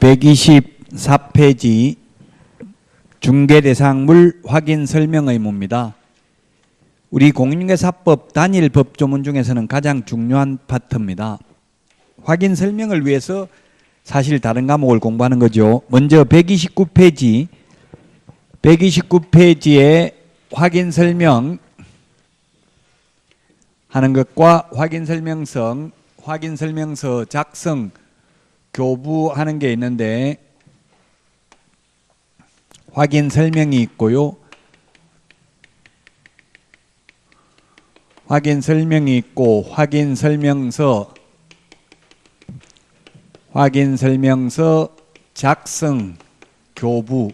124페이지 중개대상물 확인 설명 의무입니다. 우리 공인중개사법 단일 법조문 중에서는 가장 중요한 파트입니다. 확인 설명을 위해서 사실 다른 과목을 공부하는 거죠. 먼저 129페이지에 확인 설명 하는 것과 확인 설명서 작성 교부하는 게 있는데, 확인 설명이 있고요. 확인 설명이 있고, 확인 설명서 작성 교부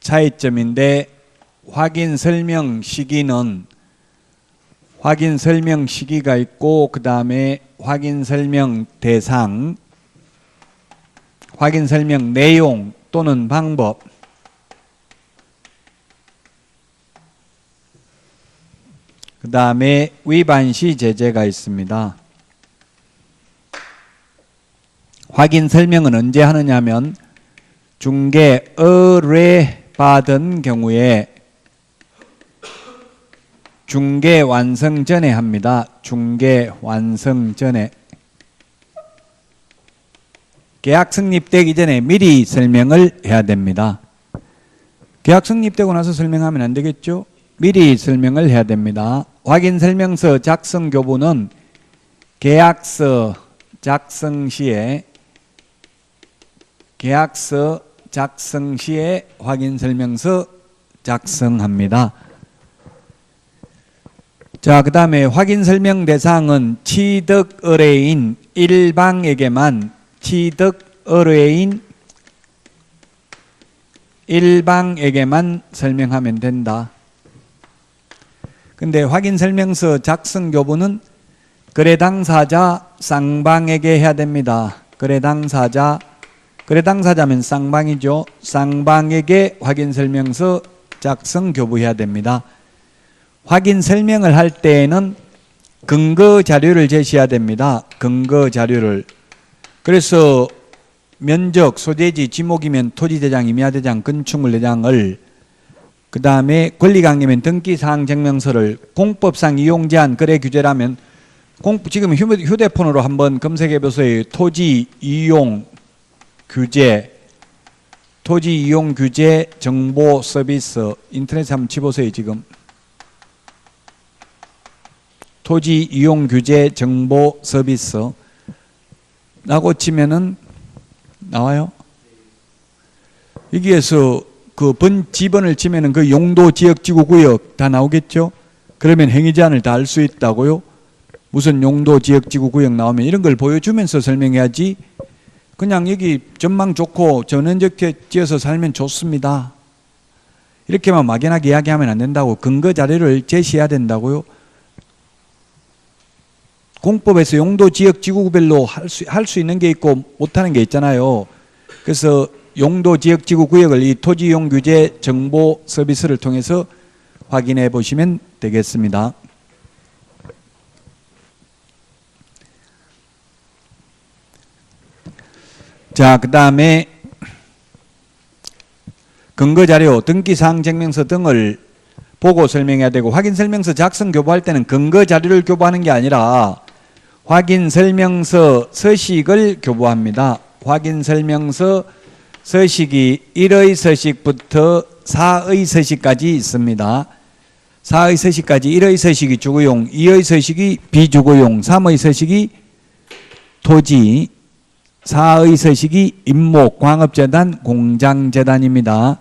차이점인데, 확인 설명 시기는 확인 설명 시기가 있고, 그 다음에 확인 설명 대상, 확인 설명 내용 또는 방법, 그 다음에 위반 시 제재가 있습니다. 확인 설명은 언제 하느냐면 중개 의뢰받은 경우에 중개 완성 전에 합니다. 중개 완성 전에. 계약 성립되기 전에 미리 설명을 해야 됩니다. 계약 성립되고 나서 설명하면 안 되겠죠? 미리 설명을 해야 됩니다. 확인 설명서 작성 교부는 계약서 작성 시에 확인 설명서 작성합니다. 자, 그 다음에 확인 설명 대상은 취득 의뢰인 일방에게만 설명하면 된다. 근데 확인 설명서 작성 교부는 거래 당사자 쌍방에게 해야 됩니다. 거래 당사자면 쌍방이죠. 쌍방에게 확인 설명서 작성 교부해야 됩니다. 확인 설명을 할 때에는 근거 자료를 제시해야 됩니다. 근거 자료를. 그래서 면적, 소재지, 지목이면 토지대장, 임야대장, 건축물대장을, 그 다음에 권리관계면 등기사항 증명서를, 공법상 이용 제한 거래 규제라면 지금 휴대폰으로 한번 검색해 보세요. 토지 이용 규제 정보 서비스 인터넷에 한번 치보세요. 지금 토지 이용 규제 정보 서비스 라고 치면은 나와요. 여기에서 그 지번을 치면은 그 용도 지역 지구 구역 다 나오겠죠. 그러면 행위 제한을 다 알 수 있다고요. 무슨 용도 지역 지구 구역 나오면 이런 걸 보여주면서 설명해야지, 그냥 여기 전망 좋고 전원주택 지어서 살면 좋습니다 이렇게만 막연하게 이야기하면 안 된다고. 근거 자료를 제시해야 된다고요. 공법에서 용도 지역 지구별로 할 수 있는 게 있고 못하는 게 있잖아요. 그래서 용도 지역 지구 구역을 이 토지 이용 규제 정보 서비스를 통해서 확인해 보시면 되겠습니다. 자, 그 다음에 근거자료, 등기사항 증명서 등을 보고 설명해야 되고, 확인 설명서 작성 교부할 때는 근거자료를 교부하는 게 아니라 확인 설명서 서식을 교부합니다. 확인 설명서 서식이 1의 서식부터 4의 서식까지 있습니다. 4의 서식까지 1의 서식이 주거용, 2의 서식이 비주거용, 3의 서식이 토지, 4의 서식이 임목, 광업재단, 공장재단입니다.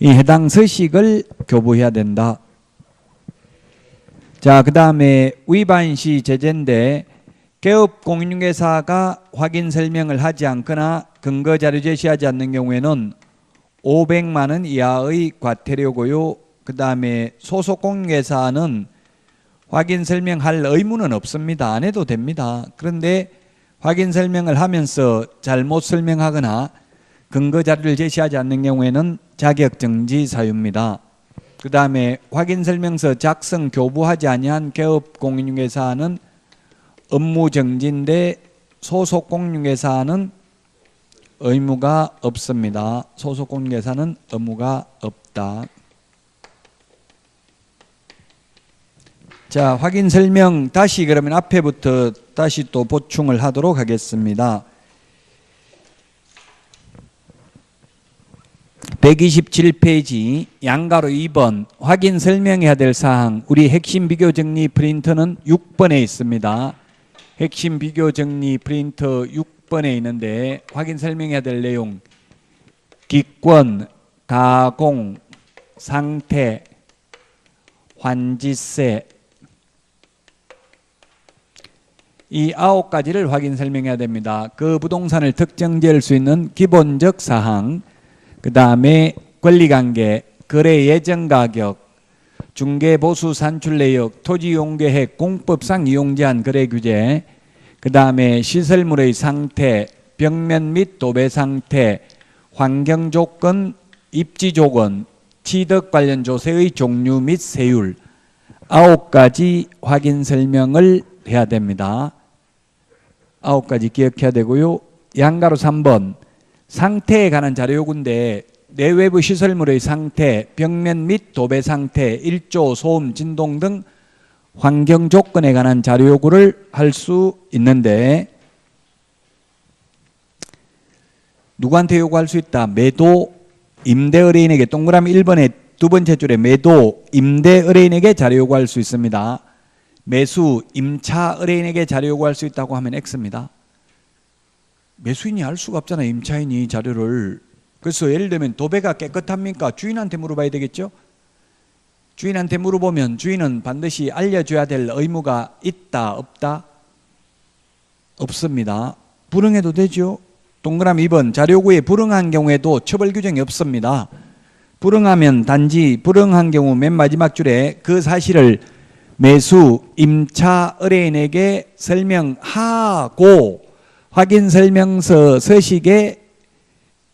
이 해당 서식을 교부해야 된다. 자, 그 다음에 위반 시 제재인데, 개업 공인중개사가 확인 설명을 하지 않거나 근거 자료 제시하지 않는 경우에는 500만 원 이하의 과태료고요. 그 다음에 소속 공인중개사는 확인 설명할 의무는 없습니다. 안 해도 됩니다. 그런데 확인 설명을 하면서 잘못 설명하거나 근거 자료를 제시하지 않는 경우에는 자격정지 사유입니다. 그 다음에 확인 설명서 작성 교부하지 아니한 개업 공인중개사는 업무정지인데 소속 공인중개사는 의무가 없습니다. 소속 공인중개사는 의무가 없다. 자, 확인 설명 다시 그러면 앞에부터 다시 또 보충을 하도록 하겠습니다. 127페이지 양가로 2번 확인 설명해야 될 사항, 우리 핵심 비교 정리 프린터는 6번에 있습니다. 핵심 비교 정리 프린터 6번에 있는데 확인 설명해야 될 내용, 기권, 가공, 상태, 환지세, 이 9가지를 확인 설명해야 됩니다. 그 부동산을 특정지을 수 있는 기본적 사항, 그 다음에 권리관계, 거래 예정 가격, 중개 보수 산출 내역, 토지 이용 계획, 공법상 이용 제한 거래 규제, 그 다음에 시설물의 상태, 벽면 및 도배 상태, 환경 조건, 입지 조건, 취득 관련 조세의 종류 및 세율, 9가지 확인 설명을 해야 됩니다. 9가지 기억해야 되고요. 양가로 3번 상태에 관한 자료 요구인데 내외부 시설물의 상태, 벽면 및 도배 상태, 일조, 소음, 진동 등 환경 조건에 관한 자료 요구를 할 수 있는데 누구한테 요구할 수 있다? 매도, 임대 의뢰인에게. 동그라미 1번에 두 번째 줄에 매도, 임대 의뢰인에게 자료 요구할 수 있습니다. 매수, 임차 의뢰인에게 자료 요구할 수 있다고 하면 X입니다. 매수인이 알 수가 없잖아요. 임차인이 자료를. 그래서 예를 들면 도배가 깨끗합니까? 주인한테 물어봐야 되겠죠. 주인한테 물어보면 주인은 반드시 알려줘야 될 의무가 있다 없다? 없습니다. 불응해도 되죠. 동그라미 2번 자료 요구에 불응한 경우에도 처벌 규정이 없습니다. 불응하면 단지 불응한 경우 맨 마지막 줄에 그 사실을 매수, 임차 의뢰인에게 설명하고 확인 설명서 서식에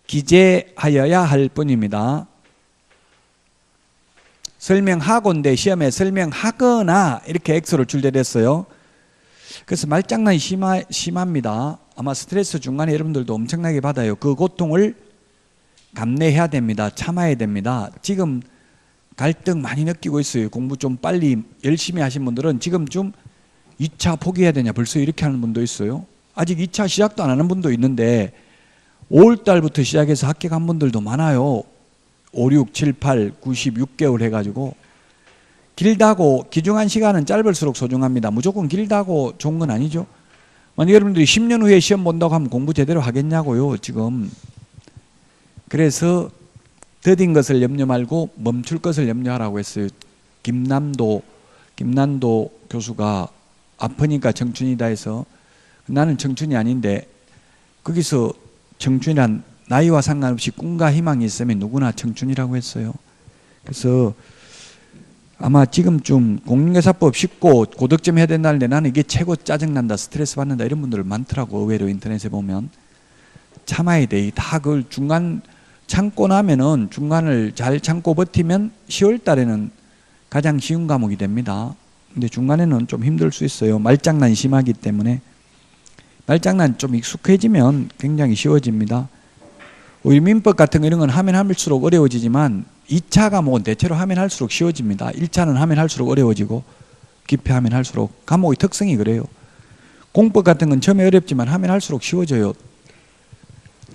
기재하여야 할 뿐입니다. 설명하고인데 시험에 설명하거나 이렇게 X로 출제됐어요. 그래서 말장난이 심합니다. 아마 스트레스 중간에 여러분들도 엄청나게 받아요. 그 고통을 감내해야 됩니다. 참아야 됩니다. 지금 갈등 많이 느끼고 있어요. 공부 좀 빨리 열심히 하신 분들은 지금 좀 2차 포기해야 되냐 벌써 이렇게 하는 분도 있어요. 아직 2차 시작도 안 하는 분도 있는데 5월달부터 시작해서 합격한 분들도 많아요. 5, 6, 7, 8, 96개월 해가지고. 길다고 귀중한 시간은 짧을수록 소중합니다. 무조건 길다고 좋은 건 아니죠. 만약 여러분들이 10년 후에 시험 본다고 하면 공부 제대로 하겠냐고요 지금. 그래서 더딘 것을 염려 말고 멈출 것을 염려하라고 했어요. 김남도 교수가 아프니까 청춘이다 해서 나는 청춘이 아닌데 거기서 청춘이란 나이와 상관없이 꿈과 희망이 있으면 누구나 청춘이라고 했어요. 그래서 아마 지금쯤 공인중개사법 쉽고 고득점 해야 된다는데 나는 이게 최고 짜증난다, 스트레스 받는다 이런 분들 많더라고. 의외로 인터넷에 보면. 참아야 돼. 다 그걸 중간 참고 나면은 중간을 잘 참고 버티면 10월 달에는 가장 쉬운 과목이 됩니다. 근데 중간에는 좀 힘들 수 있어요. 말장난이 심하기 때문에. 말장난 좀 익숙해지면 굉장히 쉬워집니다. 우리 민법 같은 거 이런 건 하면 할수록 어려워지지만 2차 과목은 대체로 하면 할수록 쉬워집니다. 1차는 하면 할수록 어려워지고 기표하면 할수록 과목의 특성이 그래요. 공법 같은 건 처음에 어렵지만 하면 할수록 쉬워져요.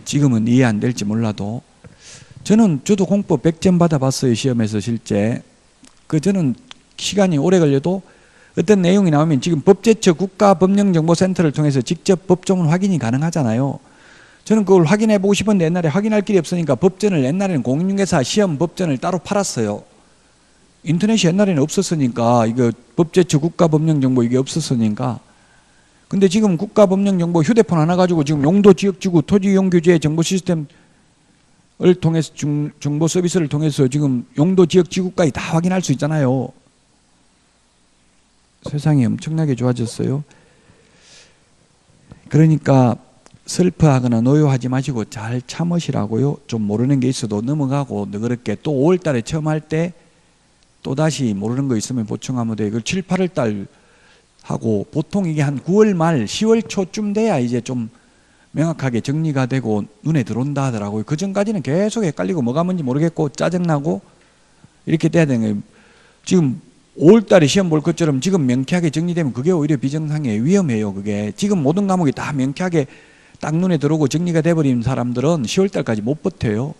지금은 이해 안 될지 몰라도. 저도 공법 100점 받아봤어요. 시험에서 실제. 저는 시간이 오래 걸려도 어떤 내용이 나오면 지금 법제처 국가법령정보센터를 통해서 직접 법조문 확인이 가능하잖아요. 저는 그걸 확인해 보고 싶은데 옛날에 확인할 길이 없으니까 법전을 옛날에는 공인중개사 시험 법전을 따로 팔았어요. 인터넷이 옛날에는 없었으니까 이거 법제처 국가법령정보 이게 없었으니까. 근데 지금 국가법령정보 휴대폰 하나 가지고 지금 용도 지역지구 토지 이용 규제 정보 시스템을 통해서 정보 서비스를 통해서 지금 용도 지역지구까지 다 확인할 수 있잖아요. 세상이 엄청나게 좋아졌어요. 그러니까 슬퍼하거나 노여하지 마시고 잘 참으시라고요. 좀 모르는 게 있어도 넘어가고 너그럽게 또 5월 달에 처음 할 때 또다시 모르는 거 있으면 보충하면 돼요. 이걸 7, 8월 달 하고 보통 이게 한 9월 말 10월 초쯤 돼야 이제 좀 명확하게 정리가 되고 눈에 들어온다 하더라고요. 그 전까지는 계속 헷갈리고 뭐가 뭔지 모르겠고 짜증나고 이렇게 돼야 되는 거예요. 지금 5월달에 시험 볼 것처럼 지금 명쾌하게 정리되면 그게 오히려 비정상이에요. 위험해요. 그게 지금 모든 과목이 다 명쾌하게 딱 눈에 들어오고 정리가 돼버린 사람들은 10월달까지 못 버텨요.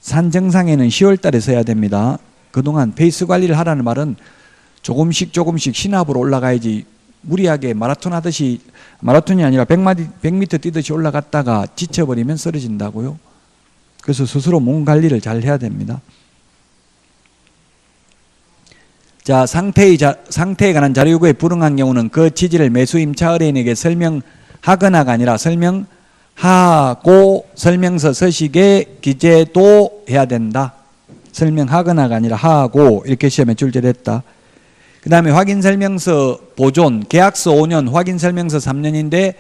산정상에는 10월달에 써야 됩니다. 그동안 페이스 관리를 하라는 말은 조금씩 신압으로 올라가야지 무리하게 마라톤 하듯이, 마라톤이 아니라 100m 뛰듯이 올라갔다가 지쳐버리면 쓰러진다고요. 그래서 스스로 몸 관리를 잘 해야 됩니다. 자, 상태에 관한 자료 요구에 불응한 경우는 그 취지를 매수 임차 의뢰인에게 설명하거나가 아니라 설명하고 설명서 서식에 기재도 해야 된다. 설명하거나가 아니라 하고 이렇게 시험에 출제됐다. 그 다음에 확인설명서 보존, 계약서 5년, 확인설명서 3년인데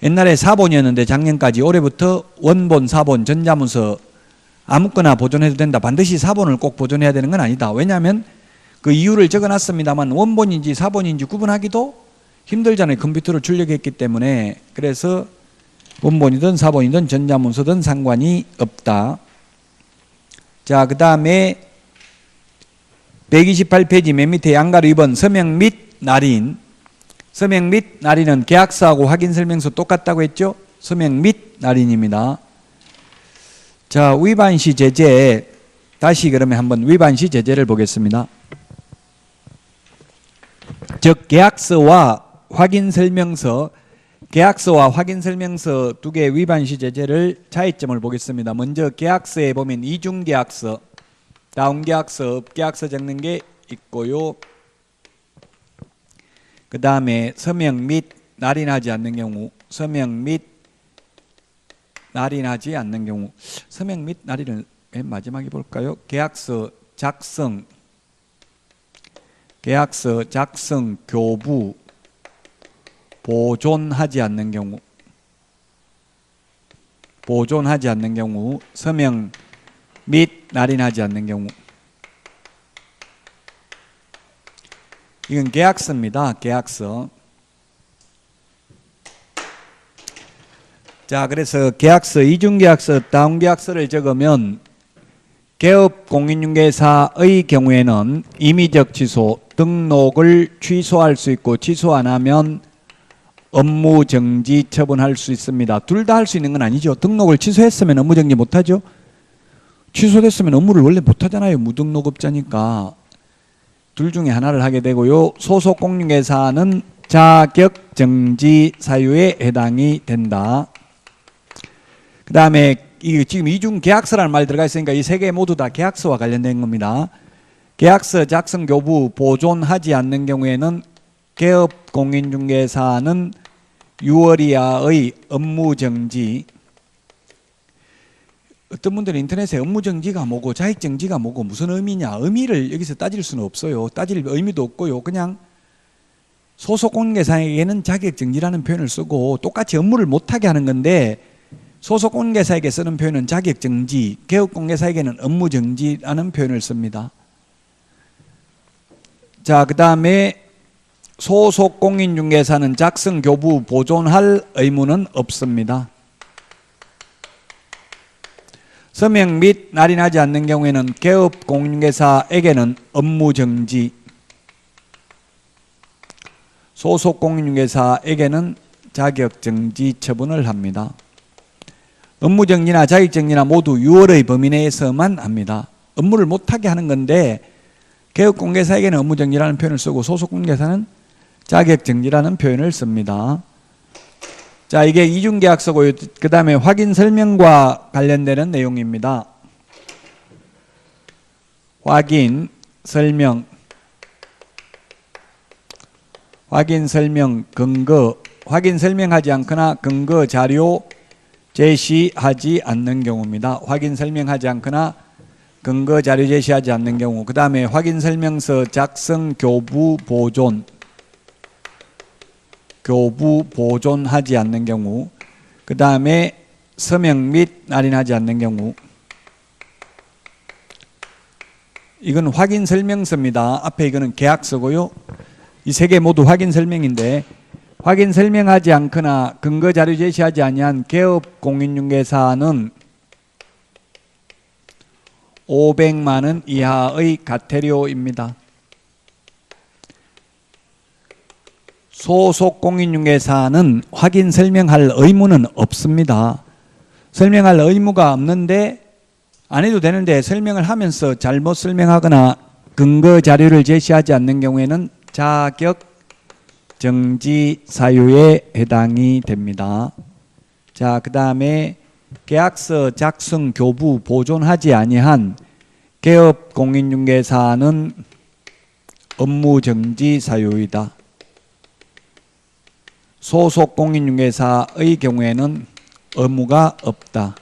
옛날에 사본이었는데 작년까지 올해부터 원본, 사본, 전자문서 아무거나 보존해도 된다. 반드시 사본을 꼭 보존해야 되는 건 아니다. 왜냐하면 그 이유를 적어놨습니다만 원본인지 사본인지 구분하기도 힘들잖아요. 컴퓨터로 출력했기 때문에. 그래서 원본이든 사본이든 전자문서든 상관이 없다. 자, 그 다음에 128페이지 맨 밑에 양가로 2번 서명 및 날인. 서명 및 날인은 계약서하고 확인설명서 똑같다고 했죠? 서명 및 날인입니다. 자, 위반시 제재. 다시 그러면 한번 위반시 제재를 보겠습니다. 즉 계약서와 확인설명서 두 개의 위반시 제재를 차이점을 보겠습니다. 먼저 계약서에 보면 이중계약서, 다운계약서, 업계약서 적는 게 있고요. 그 다음에 서명 및 날인하지 않는 경우, 서명 및 날인하지 않는 경우, 서명 및 날인을 맨 마지막에 볼까요? 계약서 작성, 교부, 보존하지 않는 경우, 서명 및 날인하지 않는 경우. 이건 계약서입니다. 계약서. 자, 그래서 계약서, 이중계약서, 다운계약서를 적으면 개업공인중개사의 경우에는 임의적 취소, 등록을 취소할 수 있고 취소 안 하면 업무정지 처분할 수 있습니다. 둘 다 할 수 있는 건 아니죠. 등록을 취소했으면 업무정지 못하죠. 취소됐으면 업무를 원래 못하잖아요. 무등록업자니까. 둘 중에 하나를 하게 되고요. 소속공인중개사는 자격정지 사유에 해당이 된다. 그 다음에 지금 이중계약서라는 말이 들어가 있으니까 이 세 개 모두 다 계약서와 관련된 겁니다. 계약서 작성, 교부, 보존하지 않는 경우에는 개업공인중개사는 6월 이하의 업무정지. 어떤 분들은 인터넷에 업무정지가 뭐고 자격정지가 뭐고 무슨 의미냐, 의미를 여기서 따질 수는 없어요. 따질 의미도 없고요. 그냥 소속공인중개사에게는 자격정지라는 표현을 쓰고 똑같이 업무를 못하게 하는 건데 소속공인중개사에게 쓰는 표현은 자격정지, 개업공인중개사에게는 업무정지라는 표현을 씁니다. 자, 그 다음에 소속공인중개사는 작성, 교부, 보존할 의무는 없습니다. 서명 및 날인하지 않는 경우에는 개업공인중개사에게는 업무정지, 소속공인중개사에게는 자격정지 처분을 합니다. 업무정지나 자격정지나 모두 6월의 범위 내에서만 합니다. 업무를 못하게 하는 건데 개업공개사에게는 업무정지라는 표현을 쓰고 소속공개사는 자격정지라는 표현을 씁니다. 자, 이게 이중계약서고요. 그 다음에 확인설명과 관련되는 내용입니다. 확인설명 근거, 확인설명하지 않거나 근거 자료 제시하지 않는 경우입니다. 확인설명하지 않거나 근거 자료 제시하지 않는 경우. 그 다음에 확인설명서 작성, 교부, 보존하지 않는 경우. 그 다음에 서명 및 날인하지 않는 경우. 이건 확인설명서입니다. 앞에 이거는 계약서고요. 이 세 개 모두 확인 설명인데, 확인 설명하지 않거나 근거 자료 제시하지 아니한 개업 공인중개사는 500만 원 이하의 과태료입니다. 소속 공인중개사는 확인 설명할 의무는 없습니다. 설명할 의무가 없는데 안 해도 되는데 설명을 하면서 잘못 설명하거나 근거 자료를 제시하지 않는 경우에는 자격 정지 사유에 해당이 됩니다. 자, 그 다음에 계약서 작성 교부 보존하지 아니한 개업 공인중개사는 업무 정지 사유이다. 소속 공인중개사의 경우에는 의무가 없다.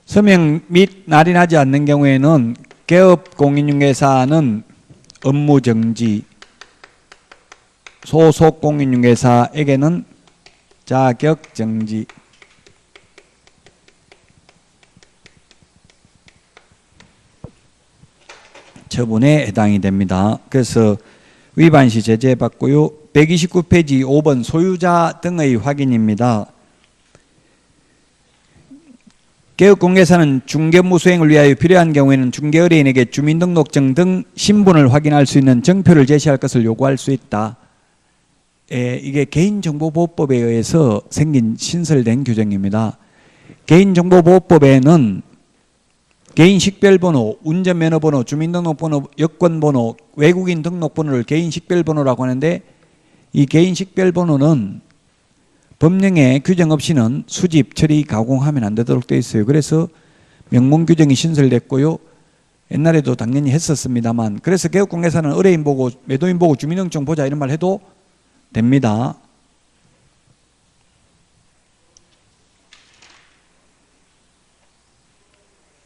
서명 및 날인하지 않는 경우에는 개업 공인중개사는 업무 정지, 소속 공인중개사에게는 자격 정지. 처분에 해당이 됩니다. 그래서 위반 시 제재받고요. 129페이지 5번 소유자 등의 확인입니다. 개업공개사는 중개업무 수행을 위하여 필요한 경우에는 중개의뢰인에게 주민등록증 등 신분을 확인할 수 있는 정표를 제시할 것을 요구할 수 있다. 이게 개인정보보호법에 의해서 생긴 신설된 규정입니다. 개인정보보호법에는 개인 식별번호, 운전면허번호, 주민등록번호, 여권번호, 외국인 등록번호를 개인 식별번호라고 하는데, 이 개인 식별번호는 법령에 규정 없이는 수집, 처리, 가공하면 안 되도록 되어 있어요. 그래서 명문 규정이 신설됐고요. 옛날에도 당연히 했었습니다만, 그래서 개업공개사는 의뢰인 보고 매도인 보고 주민등록증 보자 이런 말 해도 됩니다.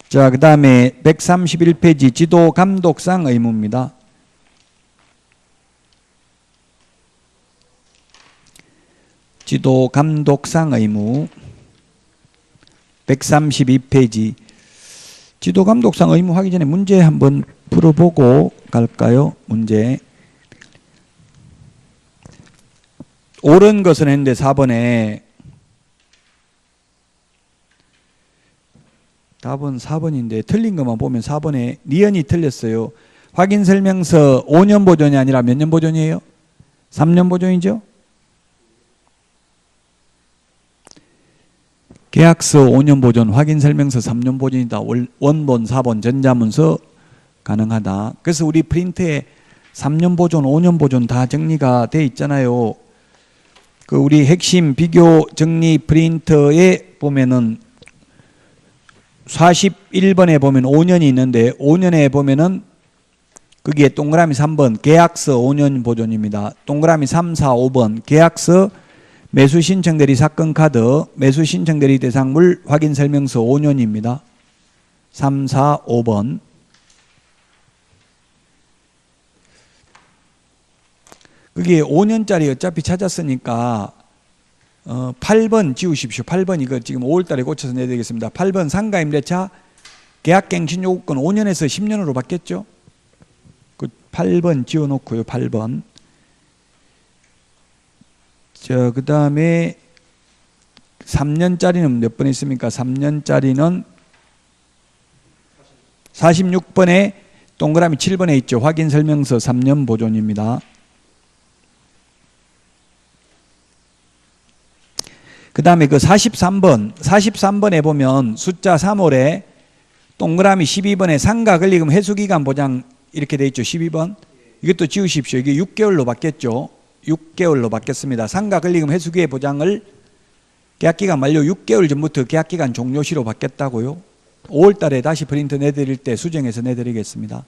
자, 그 다음에 131페이지 지도 감독상 의무입니다. 지도 감독상 의무 132페이지. 지도 감독상 의무 하기 전에 문제 한번 풀어보고 갈까요? 문제. 옳은 것은 했는데 4번에 답은 4번인데 틀린 것만 보면 4번에 니은이 틀렸어요. 확인 설명서 5년 보존이 아니라 몇 년 보존이에요? 3년 보존이죠? 계약서 5년 보존, 확인 설명서 3년 보존이다. 원본, 사본, 전자문서 가능하다. 그래서 우리 프린트에 3년 보존, 5년 보존 다 정리가 돼 있잖아요. 그 우리 핵심 비교 정리 프린터에 보면은 41번에 보면 5년이 있는데 5년에 보면은 거기에 동그라미 3번 계약서 5년 보존입니다. 동그라미 3, 4, 5번 계약서 매수 신청 대리 사건 카드 매수 신청 대리 대상물 확인 설명서 5년입니다. 3, 4, 5번. 그게 5년짜리 어차피 찾았으니까 8번 지우십시오. 8번 이거 지금 5월달에 고쳐서 내드리겠습니다. 8번 상가임대차 계약갱신 요구권 5년에서 10년으로 바뀌었죠. 그 8번 지워놓고요. 8번. 자, 그 다음에 3년짜리는 몇 번 있습니까? 3년짜리는 46번에 동그라미 7번에 있죠. 확인 설명서 3년 보존입니다. 그 다음에 그 43번에 보면 숫자 3월에 동그라미 12번에 상가 권리금 회수기간 보장 이렇게 돼 있죠. 12번. 이것도 지우십시오. 이게 6개월로 바뀌었죠. 6개월로 바뀌었습니다. 상가 권리금 회수기의 보장을 계약기간 만료 6개월 전부터 계약기간 종료시로 바뀌었다고요. 5월 달에 다시 프린트 내드릴 때 수정해서 내드리겠습니다.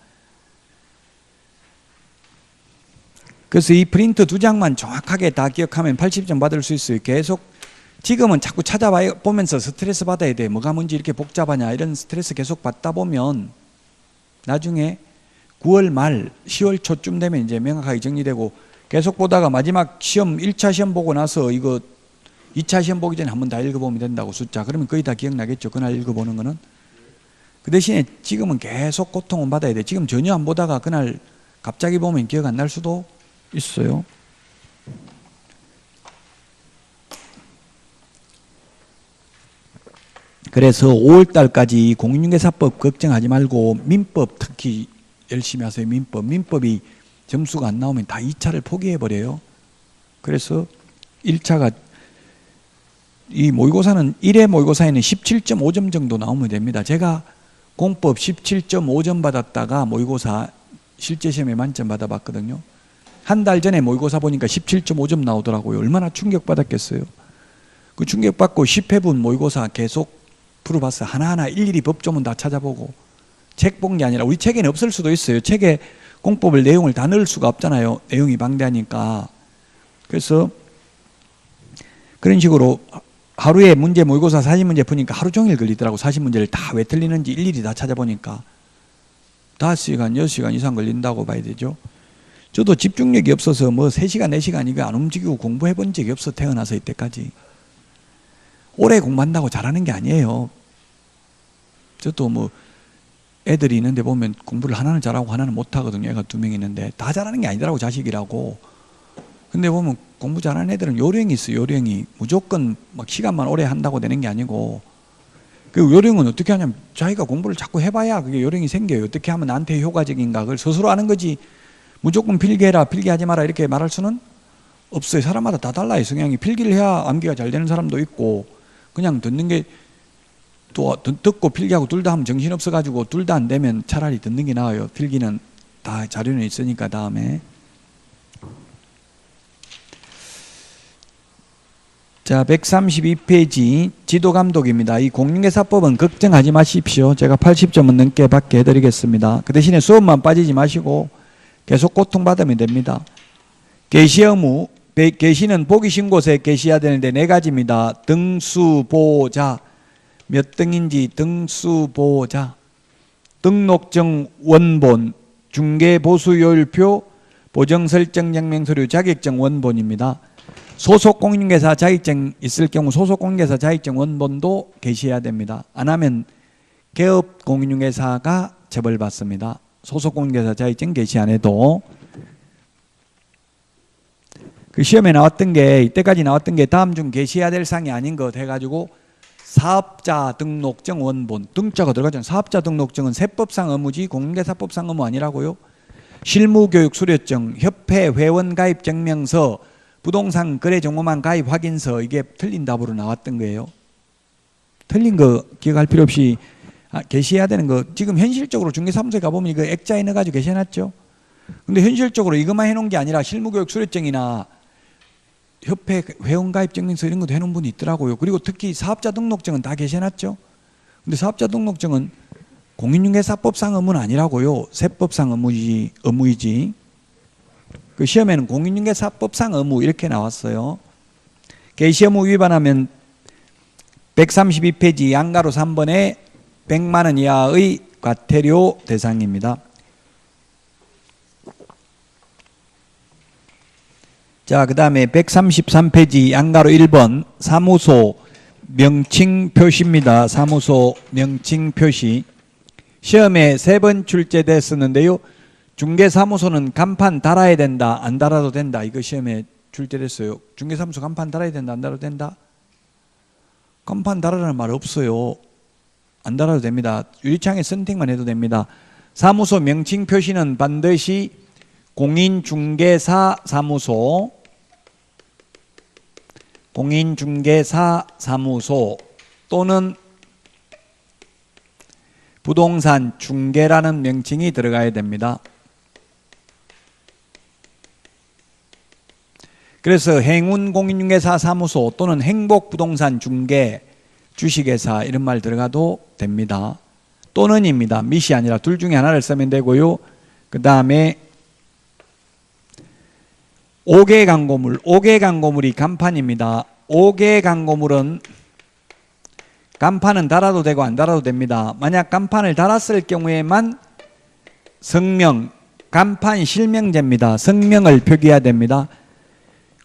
그래서 이 프린트 2장만 정확하게 다 기억하면 80점 받을 수 있어요. 계속 지금은 자꾸 찾아보면서 스트레스 받아야 돼. 뭐가 뭔지 이렇게 복잡하냐 이런 스트레스 계속 받다 보면 나중에 9월 말 10월 초쯤 되면 이제 명확하게 정리되고 계속 보다가 마지막 시험 1차 시험 보고 나서 이거 2차 시험 보기 전에 한번 다 읽어보면 된다고 숫자. 그러면 거의 다 기억나겠죠. 그날 읽어보는 거는. 그 대신에 지금은 계속 고통은 받아야 돼. 지금 전혀 안 보다가 그날 갑자기 보면 기억 안 날 수도 있어요. 그래서 5월달까지 공인중개사법 걱정하지 말고 민법 특히 열심히 하세요. 민법이 점수가 안 나오면 다 2차를 포기해버려요. 그래서 1차가 이 모의고사는 1회 모의고사에는 17.5점 정도 나오면 됩니다. 제가 공법 17.5점 받았다가 모의고사 실제 시험에 만점 받아봤거든요. 한 달 전에 모의고사 보니까 17.5점 나오더라고요. 얼마나 충격받았겠어요. 그 충격받고 10회분 모의고사 계속 풀어봤어요. 하나하나 일일이 법조문 다 찾아보고 책 본 게 아니라 우리 책에는 없을 수도 있어요. 책에 공법을 내용을 다 넣을 수가 없잖아요. 내용이 방대하니까. 그래서 그런 식으로 하루에 문제 모의고사 40문제 푸니까 하루 종일 걸리더라고. 40문제를 다 왜 틀리는지 일일이 다 찾아보니까 5시간, 6시간 이상 걸린다고 봐야 되죠. 저도 집중력이 없어서 뭐 3시간, 4시간 이거 안 움직이고 공부해 본 적이 없어. 태어나서 이때까지. 오래 공부한다고 잘하는 게 아니에요. 저도 뭐 애들이 있는데 보면 공부를 하나는 잘하고 하나는 못하거든요. 애가 2명 있는데 다 잘하는 게 아니더라고. 자식이라고. 근데 보면 공부 잘하는 애들은 요령이 있어요. 요령이 무조건 막 시간만 오래 한다고 되는 게 아니고, 그 요령은 어떻게 하냐면 자기가 공부를 자꾸 해봐야 그게 요령이 생겨요. 어떻게 하면 나한테 효과적인가 그걸 스스로 아는 거지. 무조건 필기해라 필기하지 마라 이렇게 말할 수는 없어요. 사람마다 다 달라요. 성향이. 필기를 해야 암기가 잘 되는 사람도 있고, 그냥 듣는 게 또 듣고 필기하고 둘 다 하면 정신없어 가지고 둘 다 안 되면 차라리 듣는 게 나아요. 필기는 다 자료는 있으니까. 다음에 자, 132페이지 지도감독입니다. 이 공인중개사법은 걱정하지 마십시오. 제가 80점은 넘게 받게 해드리겠습니다. 그 대신에 수업만 빠지지 마시고 계속 고통받으면 됩니다. 게시 의무, 게시는 보기 쉬운 곳에 게시해야 되는데 4가지입니다. 등수보자, 몇 등인지 등수보자, 등록증 원본, 중개보수요율표, 보정설정증명서류, 자격증 원본입니다. 소속 공인중개사 자격증 있을 경우 소속 공인중개사 자격증 원본도 게시해야 됩니다. 안 하면 개업 공인중개사가 처벌받습니다. 소속 공인중개사 자격증 게시 안 해도. 그 시험에 나왔던 게, 이때까지 나왔던 게 다음 중 게시해야 될 사항이 아닌 것 해가지고 사업자 등록증 원본, 등자가 들어가잖아요. 사업자 등록증은 세법상 의무지 공인중개사법상 의무 아니라고요. 실무교육 수료증, 협회 회원 가입 증명서, 부동산 거래 정보만 가입 확인서, 이게 틀린 답으로 나왔던 거예요. 틀린 거 기억할 필요 없이 게시해야 되는 거. 지금 현실적으로 중개사무소에 가보면 이거 액자에 넣어가지고 게시해놨죠. 근데 현실적으로 이것만 해놓은 게 아니라 실무교육 수료증이나 협회 회원가입 증명서 이런 것도 해놓은 분이 있더라고요. 그리고 특히 사업자 등록증은 다 게시해놨죠. 근데 사업자 등록증은 공인중개사법상 의무는 아니라고요. 세법상 의무이지. 그 시험에는 공인중개사법상 의무 이렇게 나왔어요. 게시 의무 위반하면 132페이지 양가로 3번에 100만 원 이하의 과태료 대상입니다. 자, 그 다음에 133페이지 양가로 1번 사무소 명칭 표시입니다. 사무소 명칭 표시. 시험에 3번 출제됐었는데요. 중개사무소는 간판 달아야 된다, 안 달아도 된다. 이거 시험에 출제됐어요. 중개사무소 간판 달아야 된다, 안 달아도 된다? 간판 달아라는 말 없어요. 안 달아도 됩니다. 유리창에 선택만 해도 됩니다. 사무소 명칭 표시는 반드시 공인중개사 사무소, 공인중개사 사무소 또는 부동산 중개라는 명칭이 들어가야 됩니다. 그래서 행운공인중개사 사무소 또는 행복부동산 중개, 주식회사 이런 말 들어가도 됩니다. 또는입니다. 밋이 아니라 둘 중에 하나를 쓰면 되고요. 그 다음에 5개 광고물, 5개 광고물이 간판입니다. 5개 광고물은 간판은 달아도 되고 안 달아도 됩니다. 만약 간판을 달았을 경우에만 성명, 간판 실명제입니다. 성명을 표기해야 됩니다.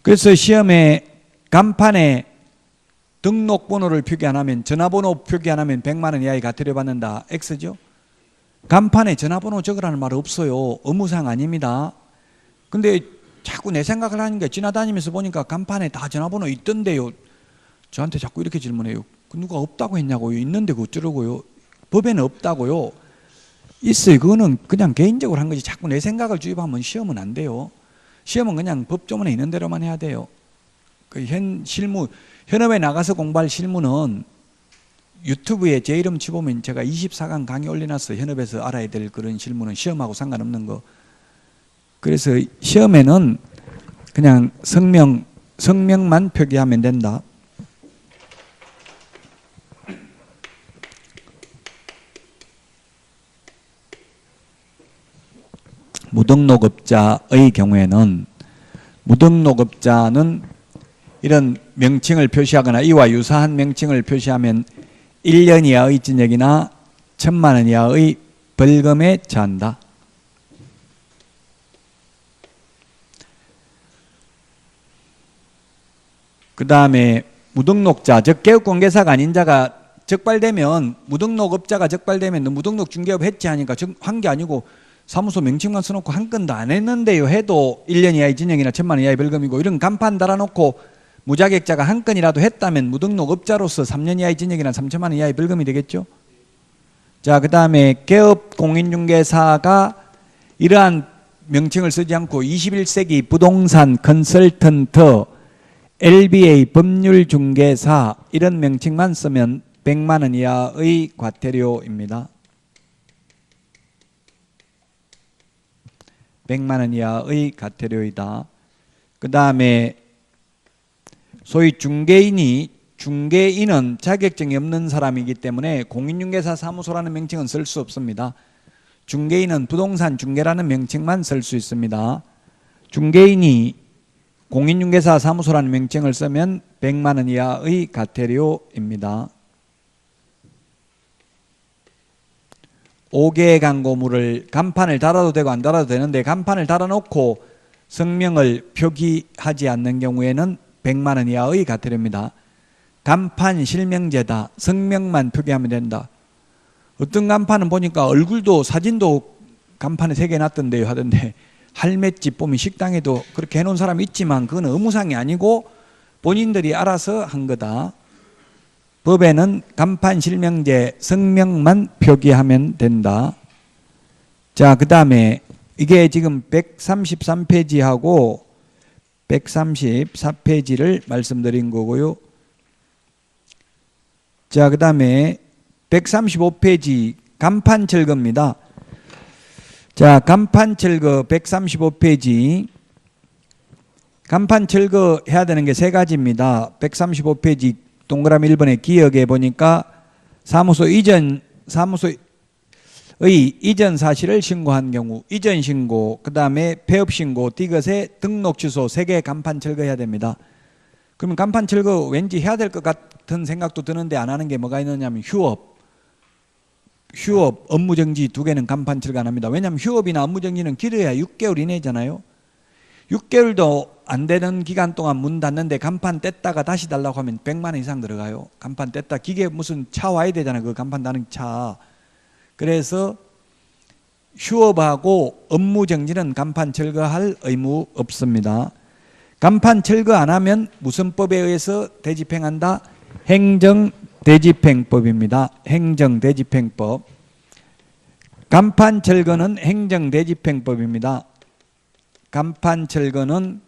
그래서 시험에 간판에 등록번호를 표기 안 하면, 전화번호 표기 안 하면 100만 원 이하의 과태료 받는다. X죠. 간판에 전화번호 적으라는 말 없어요. 의무사항 아닙니다. 근데 자꾸 내 생각을 하는 게, 지나다니면서 보니까 간판에 다 전화번호 있던데요. 저한테 자꾸 이렇게 질문해요. 누가 없다고 했냐고요. 있는데 그 어쩌라고요. 법에는 없다고요. 있어요. 그거는 그냥 개인적으로 한 거지. 자꾸 내 생각을 주입하면 시험은 안 돼요. 시험은 그냥 법조문에 있는 대로만 해야 돼요. 그 현업에 나가서 공부할 실무는 유튜브에 제 이름 치보면 제가 24강 강의 올려놨어요. 현업에서 알아야 될 그런 실무는 시험하고 상관없는 거. 그래서 시험에는 그냥 성명만 표기하면 된다. 무등록업자의 경우에는, 무등록업자는 이런 명칭을 표시하거나 이와 유사한 명칭을 표시하면 1년 이하의 징역이나 1,000만 원 이하의 벌금에 처한다. 그 다음에 무등록자, 즉 개업공개사가 아닌 자가 적발되면, 무등록업자가 적발되면 너 무등록 중개업 했지 하니까 한 게 아니고 사무소 명칭만 써놓고 한 건도 안 했는데요 해도 1년 이하의 징역이나 1,000만 원 이하의 벌금이고, 이런 간판 달아놓고 무자격자가 한 건이라도 했다면 무등록업자로서 3년 이하의 징역이나 3천만 원 이하의 벌금이 되겠죠. 자, 그 다음에 개업공인중개사가 이러한 명칭을 쓰지 않고 21세기 부동산 컨설턴트, LBA 법률중개사 이런 명칭만 쓰면 100만 원 이하의 과태료입니다. 100만 원 이하의 과태료이다. 그 다음에 소위 중개인은 자격증이 없는 사람이기 때문에 공인중개사 사무소라는 명칭은 쓸 수 없습니다. 중개인은 부동산 중개라는 명칭만 쓸 수 있습니다. 중개인이 공인중개사 사무소라는 명칭을 쓰면 100만 원 이하의 과태료입니다. 5개의 광고물을 간판을 달아도 되고 안 달아도 되는데, 간판을 달아놓고 성명을 표기하지 않는 경우에는 100만 원 이하의 과태료입니다. 간판 실명제다. 성명만 표기하면 된다. 어떤 간판은 보니까 얼굴도 사진도 간판에 3개 놨던데요 하던데, 할매집 보면 식당에도 그렇게 해놓은 사람이 있지만 그건 의무사항이 아니고 본인들이 알아서 한 거다. 법에는 간판 실명제 성명만 표기하면 된다. 자, 그 다음에 이게 지금 133페이지하고 134페이지를 말씀드린 거고요. 자, 그 다음에 135페이지 간판 철거입니다. 자, 간판 철거 135페이지. 간판 철거해야 되는 게 3가지입니다. 135페이지 동그라미 1번에 기억해 보니까 사무소의 이전 사실을 신고한 경우, 이전 신고, 그 다음에 폐업 신고, 디귿의 등록 취소 3개 간판 철거해야 됩니다. 그러면 간판 철거 왠지 해야 될 것 같은 생각도 드는데 안 하는 게 뭐가 있느냐면 휴업, 업무정지 2개는 간판 철거 안 합니다. 왜냐하면 휴업이나 업무정지는 길어야 6개월 이내잖아요. 6개월도 안 되는 기간 동안 문 닫는데 간판 뗐다가 다시 달라고 하면 100만 원 이상 들어가요. 간판 뗐다, 기계 무슨 차 와야 되잖아요. 그 간판 다는 차. 그래서 휴업하고 업무정지는 간판 철거할 의무 없습니다. 간판 철거 안 하면 무슨 법에 의해서 대집행한다? 행정대집행법입니다. 행정대집행법. 간판 철거는 행정대집행법입니다. 간판 철거는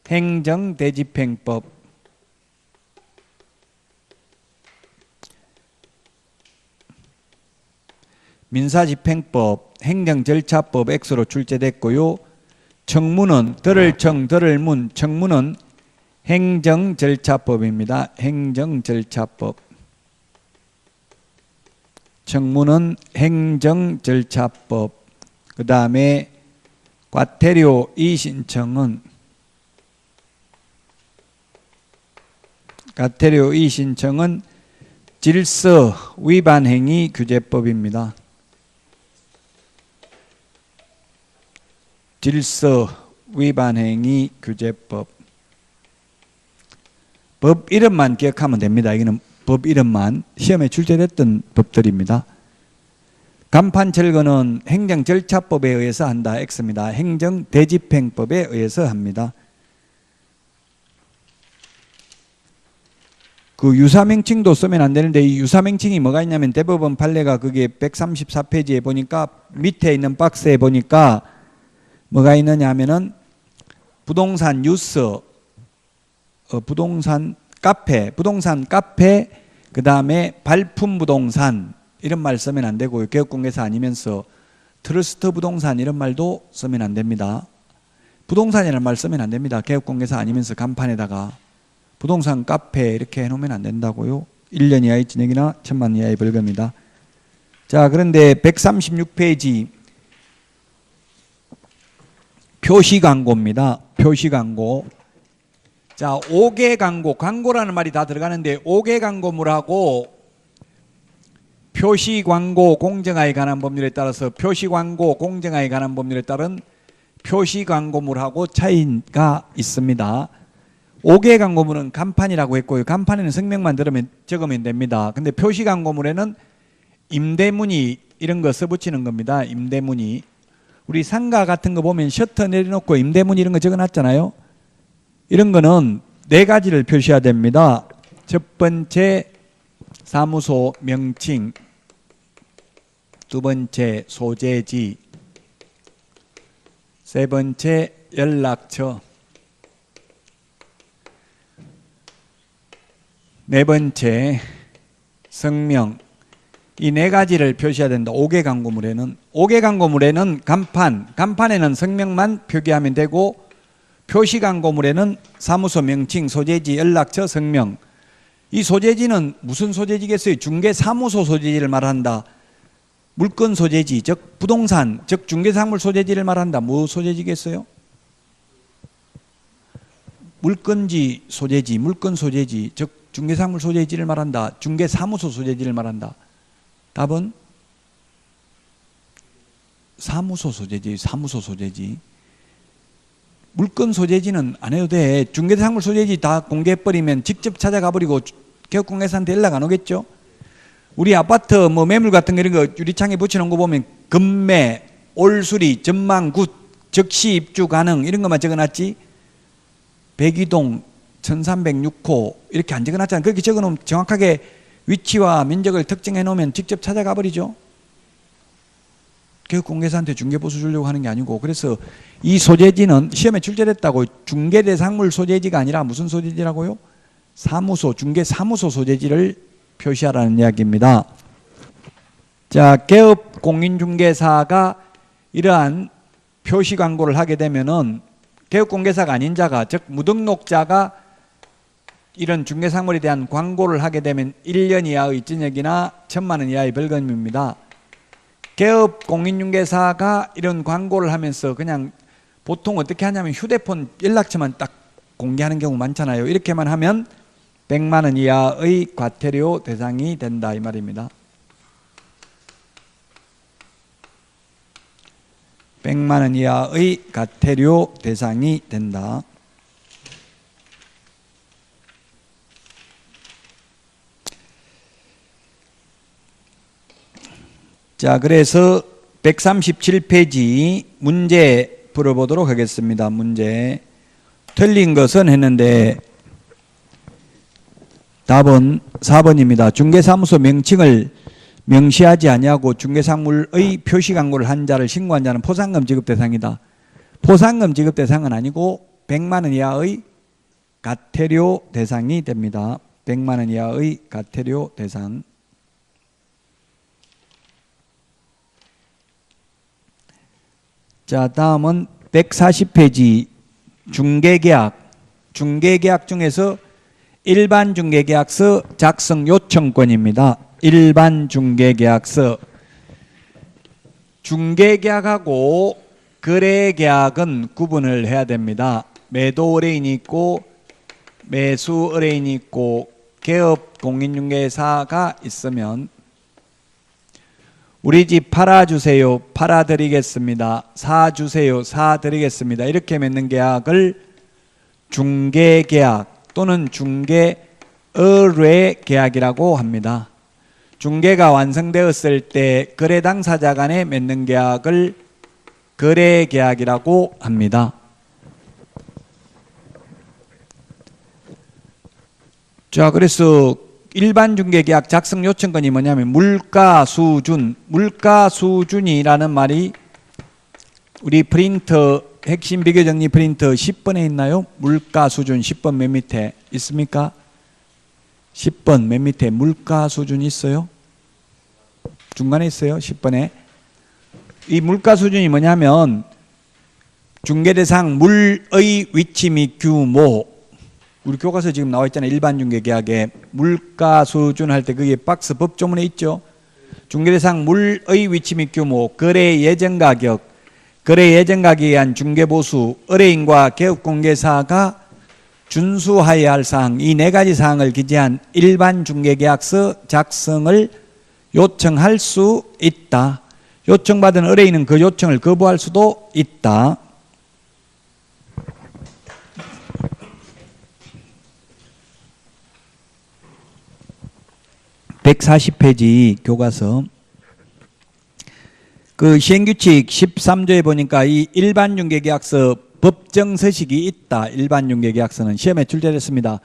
행정대집행법. 민사집행법, 행정절차법 X로 출제됐고요. 청문은 들을청, 청문은 행정절차법입니다. 행정절차법. 청문은 행정절차법. 그 다음에 과태료 이의신청은 질서 위반 행위 규제법입니다. 질서 위반 행위 규제법. 법 이름만 기억하면 됩니다. 이거는 법 이름만 시험에 출제됐던 법들입니다. 간판 철거는 행정절차법에 의해서 한다. X입니다. 행정대집행법에 의해서 합니다. 그 유사명칭도 쓰면 안 되는데 이 유사명칭이 뭐가 있냐면 대법원 판례가 그게 134페이지에 보니까 밑에 있는 박스에 보니까 뭐가 있느냐 하면은 부동산 뉴스, 부동산 카페, 그 다음에 발품 부동산 이런 말 쓰면 안 되고요. 개업공개사 아니면서 트러스트 부동산 이런 말도 쓰면 안 됩니다. 부동산이라는 말 쓰면 안 됩니다. 개업공개사 아니면서 간판에다가 부동산 카페 이렇게 해놓으면 안 된다고요. 1년 이하의 징역이나 1,000만 이하의 벌금이다. 자, 그런데 136페이지 표시광고입니다. 표시광고. 자, 5개 광고, 광고라는 말이 다 들어가는데 5개 광고물하고 표시광고 공정화에 관한 법률에 따라서 표시광고 공정화에 관한 법률에 따른 표시광고물하고 차이가 있습니다. 5개 광고물은 간판이라고 했고요. 간판에는 성명만 적으면 됩니다. 근데 표시광고물에는 임대문의 이런 거 써붙이는 겁니다. 임대문의. 우리 상가 같은 거 보면 셔터 내려놓고 임대문의 이런 거 적어놨잖아요. 이런 거는 4가지를 표시해야 됩니다. 첫 번째 사무소 명칭, 두 번째 소재지, 세 번째 연락처, 네 번째 성명. 이 4가지를 표시해야 된다. 5개 광고물에는. 5개 광고물에는 간판에는 성명만 표기하면 되고 표시 광고물에는 사무소 명칭, 소재지, 연락처, 성명. 이 소재지는 무슨 소재지겠어요? 중개사무소 소재지를 말한다. 물건 소재지, 즉 부동산, 즉 중개사물 소재지를 말한다. 뭐 소재지겠어요? 물건지 소재지, 물건 소재지, 즉 중개사물 소재지를 말한다. 중개사무소 소재지를 말한다. 답은 사무소 소재지, 사무소 소재지. 물건 소재지는 안 해도 돼. 중개사물 소재지 다 공개해버리면 직접 찾아가 버리고 개업공개사한테 연락 안 오겠죠? 우리 아파트 뭐 매물 같은 거 이런 거 유리창에 붙여놓은 거 보면 금매, 올수리, 전망 굿, 즉시 입주 가능 이런 것만 적어놨지. 백이동 1306호 이렇게 안 적어놨잖아. 그렇게 적어놓으면 정확하게 위치와 면적을 특정해 놓으면 직접 찾아가 버리죠. 개업공개사한테 중개보수 주려고 하는 게 아니고. 그래서 이 소재지는 시험에 출제됐다고. 중개대상물 소재지가 아니라 무슨 소재지라고요? 사무소, 중개사무소 소재지를 표시하라는 이야기입니다. 자, 개업공인중개사가 이러한 표시 광고를 하게 되면은 개업공개사가 아닌 자가, 즉 무등록자가 이런 중개상물에 대한 광고를 하게 되면 1년 이하의 징역이나 1,000만 원 이하의 벌금입니다. 개업공인중개사가 이런 광고를 하면서 그냥 보통 어떻게 하냐면 휴대폰 연락처만 딱 공개하는 경우 많잖아요. 이렇게만 하면 100만 원 이하의 과태료 대상이 된다 이 말입니다. 100만 원 이하의 과태료 대상이 된다. 자, 그래서 137페이지 문제 풀어보도록 하겠습니다. 문제. 틀린 것은 했는데 답은 4번입니다. 중개사무소 명칭을 명시하지 아니하고 중개사물의 표시 광고를 한 자를 신고한 자는 포상금 지급 대상이다. 포상금 지급 대상은 아니고 100만 원 이하의 과태료 대상이 됩니다. 100만 원 이하의 과태료 대상. 자, 다음은 140페이지 중개계약. 중개계약 중에서 일반 중개계약서 작성 요청권입니다. 일반 중개계약서. 중개계약하고 거래계약은 구분을 해야 됩니다. 매도 의뢰인이 있고 매수 의뢰인이 있고 개업공인중개사가 있으면 우리 집 팔아주세요. 팔아드리겠습니다. 사주세요. 사드리겠습니다. 이렇게 맺는 계약을 중개계약, 또는 중개 의뢰 계약이라고 합니다. 중개가 완성되었을 때 거래 당사자 간에 맺는 계약을 거래 계약이라고 합니다. 자, 그래서 일반 중개 계약 작성 요청권이 뭐냐면 물가 수준이라는 말이 우리 프린터 핵심 비교 정리 프린터 10번에 있나요? 물가 수준 10번 맨 밑에 있습니까? 10번 맨 밑에 물가 수준 있어요? 중간에 있어요. 10번에. 이 물가 수준이 뭐냐면 중개대상 물의 위치 및 규모, 우리 교과서 지금 나와 있잖아요. 일반 중개 계약에 물가 수준 할 때 그게 박스 법조문에 있죠. 중개대상 물의 위치 및 규모, 거래 예정 가격, 거래 예정 가격에 의한 중개보수, 의뢰인과 개업공개사가 준수하여야 할 사항, 이 네 가지 사항을 기재한 일반 중개계약서 작성을 요청할 수 있다. 요청받은 의뢰인은 그 요청을 거부할 수도 있다. (140페이지) 교과서 그 시행규칙 13조에 보니까 이 일반중개계약서 법정서식이 있다. 일반중개계약서는 시험에 출제됐습니다.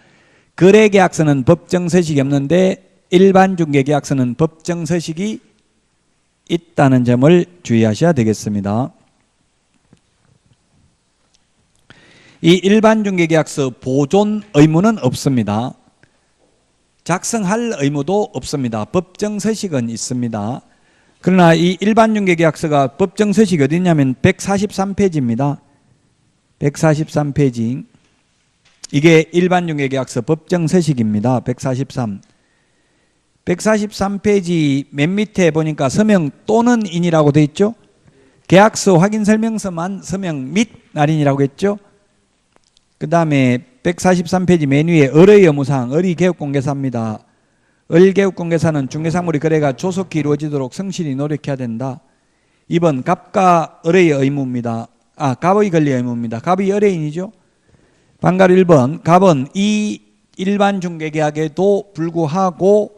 거래계약서는 법정서식이 없는데 일반중개계약서는 법정서식이 있다는 점을 주의하셔야 되겠습니다. 이 일반중개계약서 보존 의무는 없습니다. 작성할 의무도 없습니다. 법정서식은 있습니다. 그러나 이 일반중개계약서가 법정서식이 어디 있냐면 143페이지입니다. 143페이지. 이게 일반중개계약서 법정서식입니다. 143페이지 맨 밑에 보니까 서명 또는 인이라고 되어 있죠. 계약서 확인설명서만 서명 및 날인이라고 했죠. 그 다음에 143페이지 맨 위에 을의 의무사항, 을이 개업공개사입니다. 을 개업공개사는 중개사물의 거래가 조속히 이루어지도록 성실히 노력해야 된다. 2번 갑과 을의 의무입니다. 갑의 권리 의무입니다. 갑이 의뢰인이죠. 반가로 1번 갑은 이 일반 중개계약에도 불구하고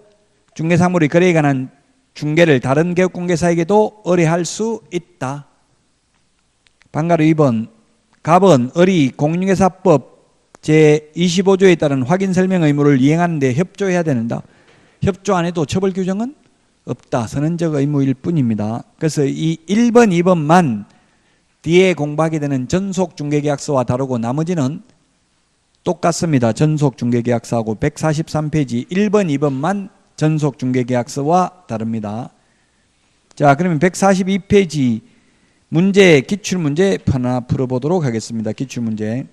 중개사물의 거래에 관한 중개를 다른 개업공개사에게도 의뢰할 수 있다. 반가로 2번 갑은 을이 공인중개사법 제25조에 따른 확인설명 의무를 이행하는 데 협조해야 된다. 협조 안 해도 처벌 규정은 없다. 선언적 의무일 뿐입니다. 그래서 이 1번, 2번만 뒤에 공부하게 되는 전속중개계약서와 다르고 나머지는 똑같습니다. 전속중개계약서하고 143페이지 1번, 2번만 전속중개계약서와 다릅니다. 자, 그러면 142페이지 문제, 기출문제 하나 풀어보도록 하겠습니다. 기출문제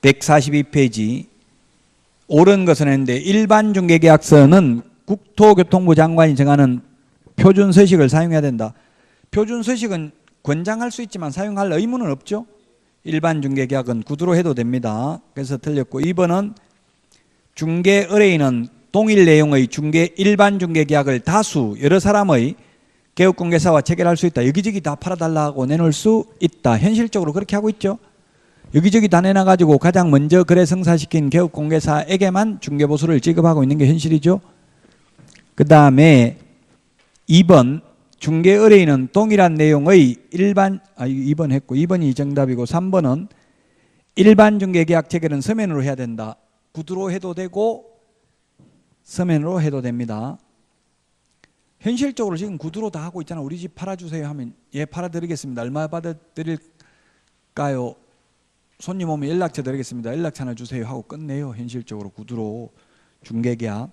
142페이지 옳은 것은 했는데 일반 중개계약서는 국토교통부 장관이 정하는 표준 서식을 사용해야 된다. 표준 서식은 권장할 수 있지만 사용할 의무는 없죠. 일반 중개계약은 구두로 해도 됩니다. 그래서 틀렸고 2번은 중개 의뢰인은 동일 내용의 일반 중개계약을 다수 여러 사람의 개업공개사와 체결할 수 있다. 여기저기 다 팔아달라고 내놓을 수 있다. 현실적으로 그렇게 하고 있죠. 여기저기 다 내놔가지고 가장 먼저 거래 성사시킨 개업공개사에게만 중개보수를 지급하고 있는 게 현실이죠. 그 다음에 2번 중개 의뢰인은 동일한 내용의 2번 했고 2번이 정답이고 3번은 일반 중개계약 체결은 서면으로 해야 된다. 구두로 해도 되고 서면으로 해도 됩니다. 현실적으로 지금 구두로 다 하고 있잖아. 우리 집 팔아주세요 하면 예 팔아드리겠습니다. 얼마 받아드릴까요? 손님 오면 연락처 드리겠습니다. 연락처 하나 주세요 하고 끝내요. 현실적으로 구두로 중개계약.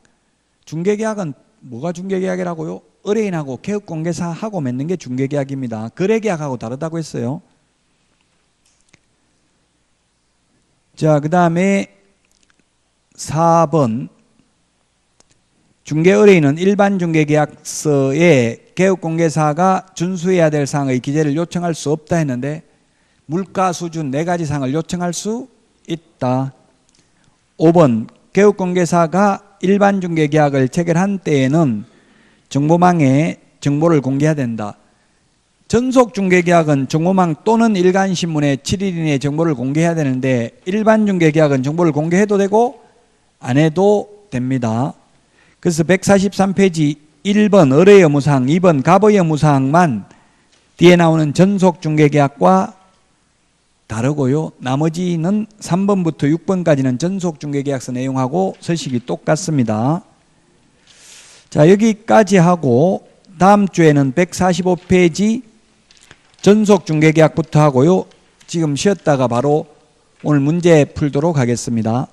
중개계약은 뭐가 중개계약이라고요? 의뢰인하고 개업공개사하고 맺는 게 중개계약입니다. 거래계약하고 다르다고 했어요. 자, 그 다음에 4번 중개의뢰인은 일반 중개계약서에 개업공개사가 준수해야 될 사항의 기재를 요청할 수 없다 했는데 물가 수준 4가지 사항을 요청할 수 있다. 5번 개업공개사가 일반 중개계약을 체결한 때에는 정보망에 정보를 공개해야 된다. 전속 중개계약은 정보망 또는 일간신문에 7일 이내에 정보를 공개해야 되는데 일반 중개계약은 정보를 공개해도 되고 안 해도 됩니다. 그래서 143페이지 1번 의뢰 의무사항, 2번 갑의 의무사항만 뒤에 나오는 전속 중개계약과 다르고요. 나머지는 3번부터 6번까지는 전속 중개계약서 내용하고 서식이 똑같습니다. 자, 여기까지 하고 다음 주에는 145페이지 전속 중개계약부터 하고요. 지금 쉬었다가 바로 오늘 문제 풀도록 하겠습니다.